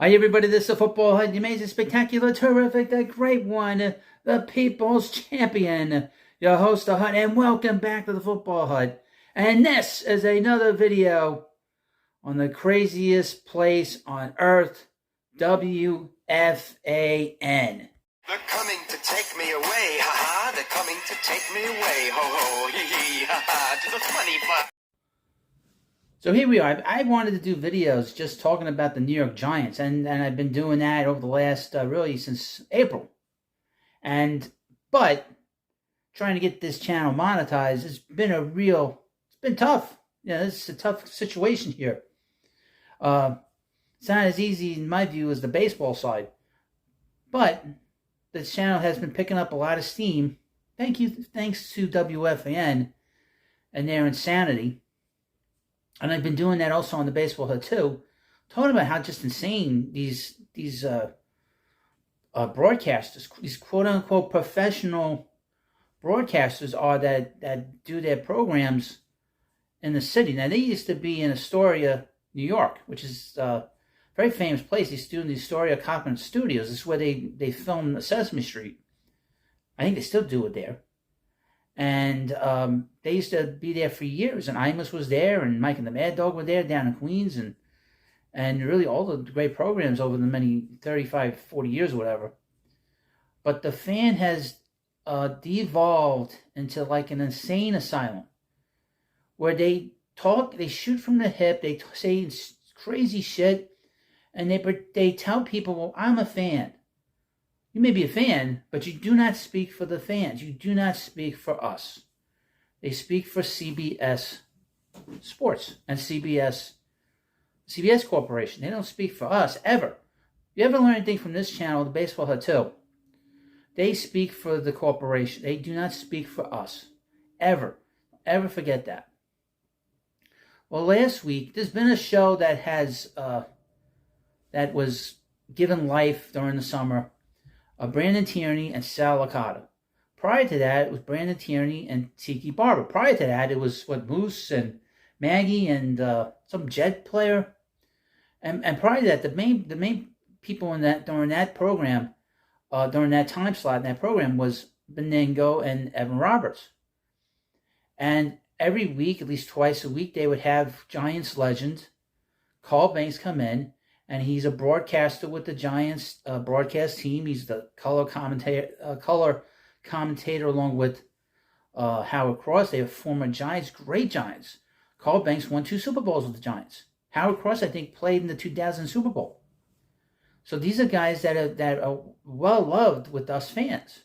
Hi everybody, this is the Football Hut, the amazing, spectacular, terrific, the great one, the People's Champion, your host, the Hut, and welcome back to the Football Hut. And this is another video on the craziest place on earth, WFAN. They're coming to take me away, ha-ha, they're coming to take me away, ho-ho, hee-hee, ha-ha, to the funny fun. So here we are. I wanted to do videos just talking about the New York Giants, and I've been doing that over the last, really since April. But trying to get this channel monetized has been it's been tough. This is a tough situation here. It's not as easy in my view as the baseball side. But the channel has been picking up a lot of steam. Thanks to WFAN and their insanity. And I've been doing that also on the Baseball Hut too, talking about how just insane these broadcasters, these quote unquote professional broadcasters are that do their programs in the city. Now they used to be in Astoria, New York, which is a very famous place. They used to do the Astoria Coppin Studios. This is where they filmed Sesame Street. I think they still do it there. And they used to be there for years, and Imus was there, and Mike and the Mad Dog were there down in Queens, and really all the great programs over the many 35, 40 years or whatever. But the fan has devolved into like an insane asylum where they shoot from the hip, they say crazy shit, and they tell people, well, I'm a fan. You may be a fan, but you do not speak for the fans. You do not speak for us. They speak for CBS Sports and CBS Corporation. They don't speak for us, ever. You ever learn anything from this channel, the Baseball Hut too? They speak for the corporation. They do not speak for us. Ever. Ever forget that. Well, last week, there's been a show that was given life during the summer. Brandon and Sal. Prior to that, it was Brandon Tierney and Tiki Barber. Prior to that, it was Moose and Maggie and some Jet player. And prior to that, the main people during that program, during that time slot in that program, was Benigno and Evan Roberts. And every week, at least twice a week, they would have Giants legend Carl Banks come in. And he's a broadcaster with the Giants broadcast team. He's the color commentator along with Howard Cross. They have former Giants, great Giants. Carl Banks won 2 Super Bowls with the Giants. Howard Cross, I think, played in the 2000 Super Bowl. So these are guys that are well loved with us fans.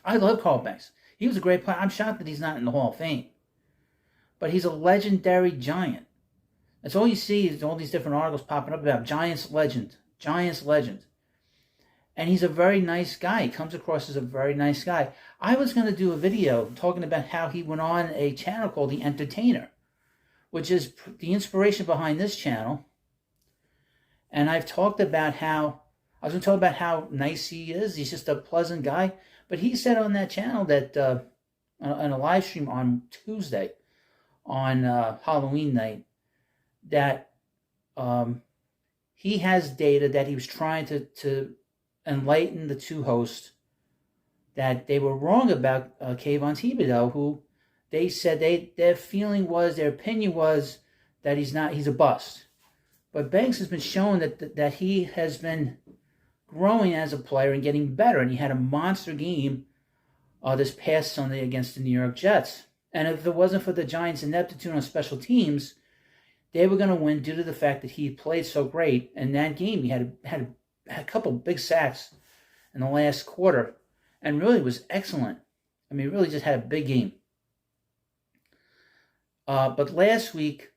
I love Carl Banks. He was a great player. I'm shocked that he's not in the Hall of Fame. But he's a legendary Giant. That's all you see is all these different articles popping up about Giants legend. And he's a very nice guy. He comes across as a very nice guy. I was going to do a video talking about how he went on a channel called The Entertainer, which is the inspiration behind this channel. And I was going to talk about how nice he is. He's just a pleasant guy. But he said on that channel that, on a live stream on Tuesday, on Halloween night, that he has data that he was trying to enlighten the 2 hosts that they were wrong about Kayvon Thibodeau, who they said their opinion was that he's a bust. But Banks has been shown that he has been growing as a player and getting better, and he had a monster game this past Sunday against the New York Jets. And if it wasn't for the Giants' ineptitude on special teams, they were going to win due to the fact that he played so great. In that game, he had a couple big sacks in the last quarter and really was excellent. I mean, really just had a big game. But last week,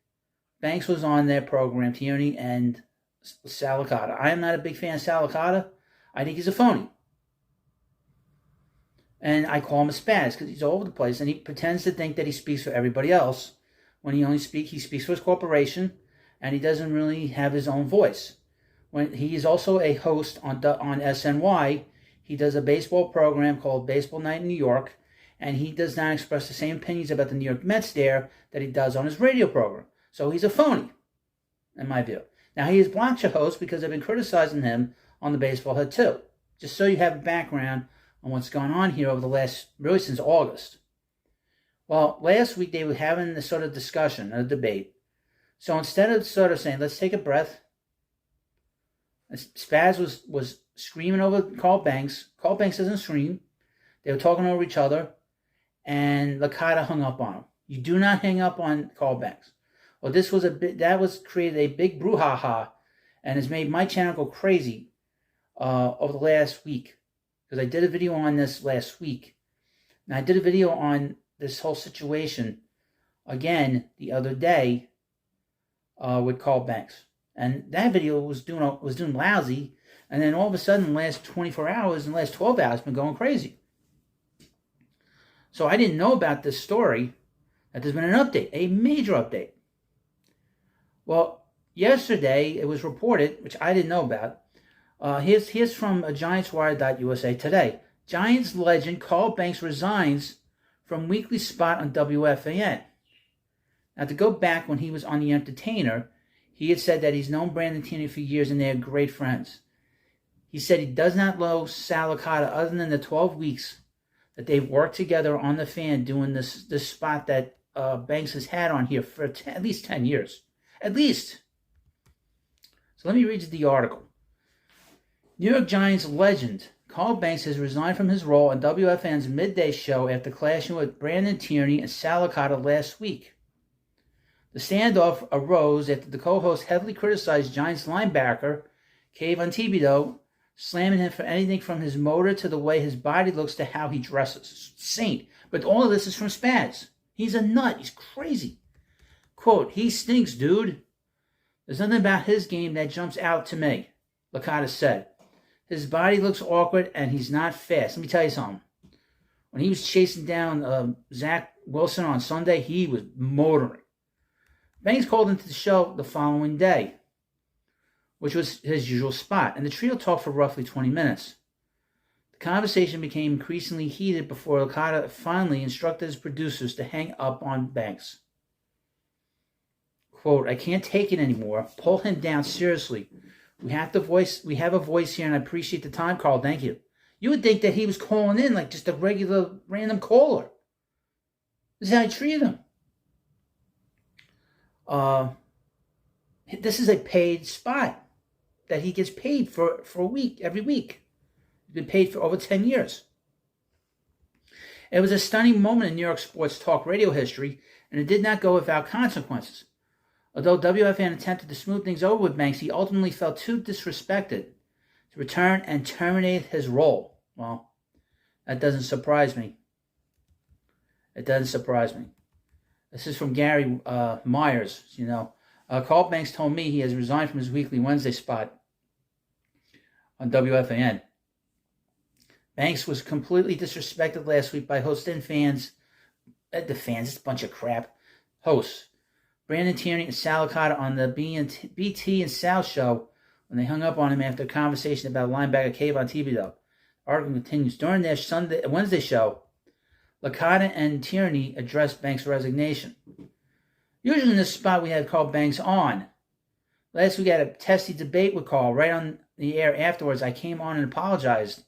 Banks was on their program, Tierney and Sal. I am not a big fan of Sal. I think he's a phony. And I call him a spaz because he's all over the place and he pretends to think that he speaks for everybody else. When he speaks for his corporation, and he doesn't really have his own voice. When he is also a host on SNY, he does a baseball program called Baseball Night in New York, and he does not express the same opinions about the New York Mets there that he does on his radio program. So he's a phony, in my view. Now, he has blocked your host because I've been criticizing him on the baseball head too. Just so you have a background on what's gone on here over the last, really since August. Well, last week they were having this sort of discussion, a debate. So instead of sort of saying, let's take a breath, Spaz was screaming over Carl Banks. Carl Banks doesn't scream. They were talking over each other, and Licata hung up on him. You do not hang up on Carl Banks. Well, that was created a big brouhaha, and has made my channel go crazy over the last week, because I did a video on this last week. And I did a video on this whole situation again the other day with Carl Banks, and that video was doing lousy, and then all of a sudden, the last 24 hours and the last 12 hours, been going crazy. So I didn't know about this story, that there's been an update, a major update. Well, yesterday it was reported, which I didn't know about. Here's from GiantsWire.USA today. Giants legend Carl Banks resigns from weekly spot on WFAN. Now, to go back when he was on The Entertainer, he had said that he's known Brandon Tierney for years and they're great friends. He said he does not know Sal Licata other than the 12 weeks that they've worked together on the fan doing this spot that Banks has had on here for at least 10 years. At least. So let me read you the article. New York Giants legend Carl Banks has resigned from his role on WFAN's midday show after clashing with Brandon Tierney and Sal Licata last week. The standoff arose after the co-host heavily criticized Giants linebacker Kayvon Thibodeau, slamming him for anything from his motor to the way his body looks to how he dresses. It's insane. But all of this is from Spaz. He's a nut. He's crazy. Quote, he stinks, dude. There's nothing about his game that jumps out to me, Licata said. His body looks awkward and he's not fast. Let me tell you something. When he was chasing down Zach Wilson on Sunday, he was motoring. Banks called into the show the following day, which was his usual spot, and the trio talked for roughly 20 minutes. The conversation became increasingly heated before Licata finally instructed his producers to hang up on Banks. Quote, I can't take it anymore. Pull him down, seriously. We have a voice here, and I appreciate the time, Carl. Thank you. You would think that he was calling in like just a regular random caller. This is how he treated him. This is a paid spot that he gets paid for a week, every week. He's been paid for over 10 years. It was a stunning moment in New York sports talk radio history, and it did not go without consequences. Although WFAN attempted to smooth things over with Banks, he ultimately felt too disrespected to return and terminate his role. Well, that doesn't surprise me. It doesn't surprise me. This is from Gary Myers, Carl Banks told me he has resigned from his weekly Wednesday spot on WFAN. Banks was completely disrespected last week by hosts and fans. The fans, it's a bunch of crap. Hosts. Brandon Tierney and Sal Licata on the BT and Sal show when they hung up on him after a conversation about linebacker Kayvon Thibodeau. The article continues. During their Wednesday show, Licata and Tierney addressed Banks' resignation. Usually in this spot we had Carl Banks on. Last week I had a testy debate with Carl. Right on the air afterwards, I came on and apologized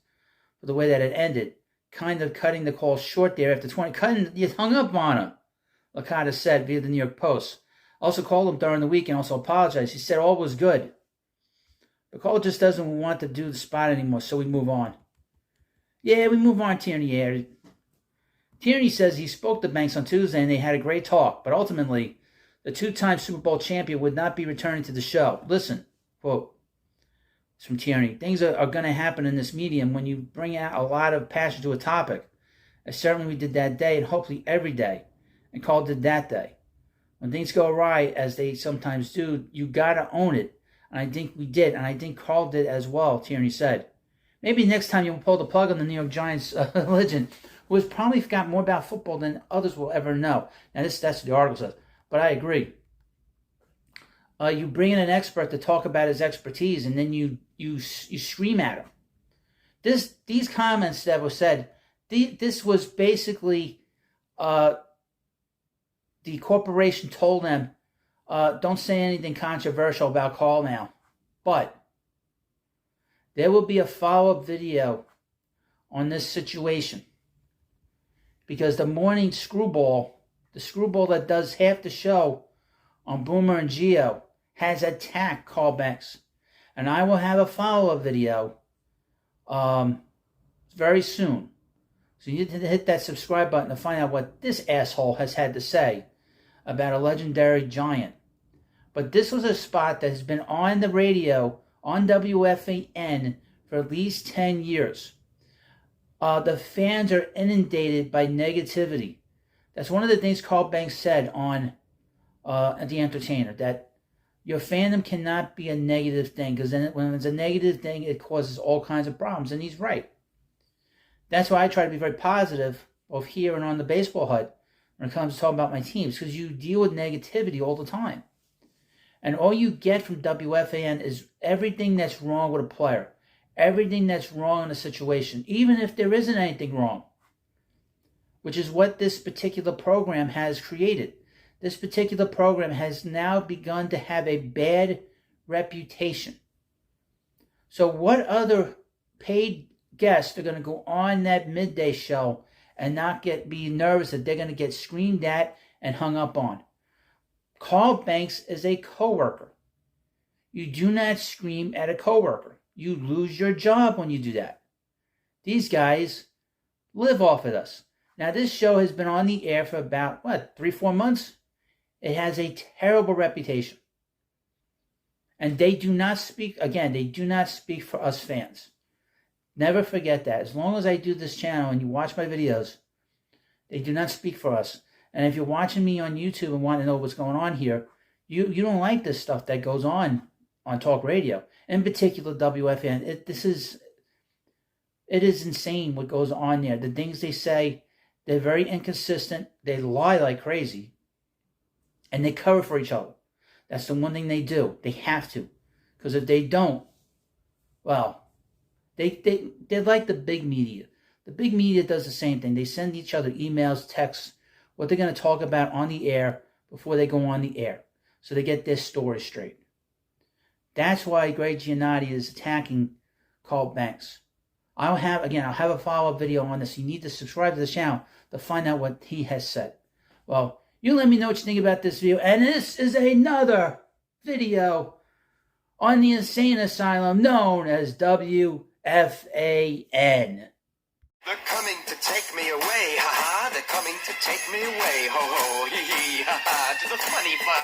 for the way that it ended, kind of cutting the call short there after 20. You hung up on him, Licata said via the New York Post. Also called him during the week and also apologized. He said all was good. But Carl just doesn't want to do the spot anymore, so we move on. Yeah, we move on, Tierney. Yeah. Tierney says he spoke to Banks on Tuesday and they had a great talk, but ultimately, the two-time Super Bowl champion would not be returning to the show. Listen, quote, it's from Tierney. Things are going to happen in this medium when you bring out a lot of passion to a topic. And certainly we did that day and hopefully every day. And Carl did that day. When things go awry, as they sometimes do, you got to own it. And I think we did. And I think Carl did as well, Tierney said. Maybe next time you'll pull the plug on the New York Giants legend, who has probably forgotten more about football than others will ever know. Now, that's what the article says. But I agree. You bring in an expert to talk about his expertise, and then you scream at him. These comments that were said, this was basically the corporation told them, don't say anything controversial about Carl now. But there will be a follow-up video on this situation. Because the morning screwball, the screwball that does half the show on Boomer and Geo, has attacked Carl Banks. And I will have a follow-up video very soon. So you need to hit that subscribe button to find out what this asshole has had to say about a legendary giant. But this was a spot that has been on the radio, on WFAN, for at least 10 years. The fans are inundated by negativity. That's one of the things Carl Banks said on The Entertainer, that your fandom cannot be a negative thing, because then when it's a negative thing, it causes all kinds of problems, and he's right. That's why I try to be very positive, both here and on the baseball hut, when it comes to talking about my teams, because you deal with negativity all the time. And all you get from WFAN is everything that's wrong with a player, everything that's wrong in a situation, even if there isn't anything wrong, which is what this particular program has created. This particular program has now begun to have a bad reputation. So what other paid guests are going to go on that midday show and not be nervous that they're going to get screamed at and hung up on? Carl Banks is a coworker. You do not scream at a coworker. You lose your job when you do that. These guys live off of us. Now, this show has been on the air for about, 3-4 months? It has a terrible reputation. And they do not speak, again, they do not speak for us fans. Never forget that. As long as I do this channel and you watch my videos, they do not speak for us. And if you're watching me on YouTube and want to know what's going on here, you don't like this stuff that goes on talk radio. In particular, WFAN. It is insane what goes on there. The things they say, they're very inconsistent. They lie like crazy. And they cover for each other. That's the one thing they do. They have to. Because if they don't, well, they're like the big media. The big media does the same thing. They send each other emails, texts, what they're going to talk about on the air before they go on the air. So they get their story straight. That's why Greg Giannotti is attacking Carl Banks. I'll have a follow-up video on this. You need to subscribe to the channel to find out what he has said. Well, you let me know what you think about this video. And this is another video on the insane asylum known as WFAN. They're coming to take me away, ha ha. They're coming to take me away, ho ho, hee hee, ha ha. To the funny farm.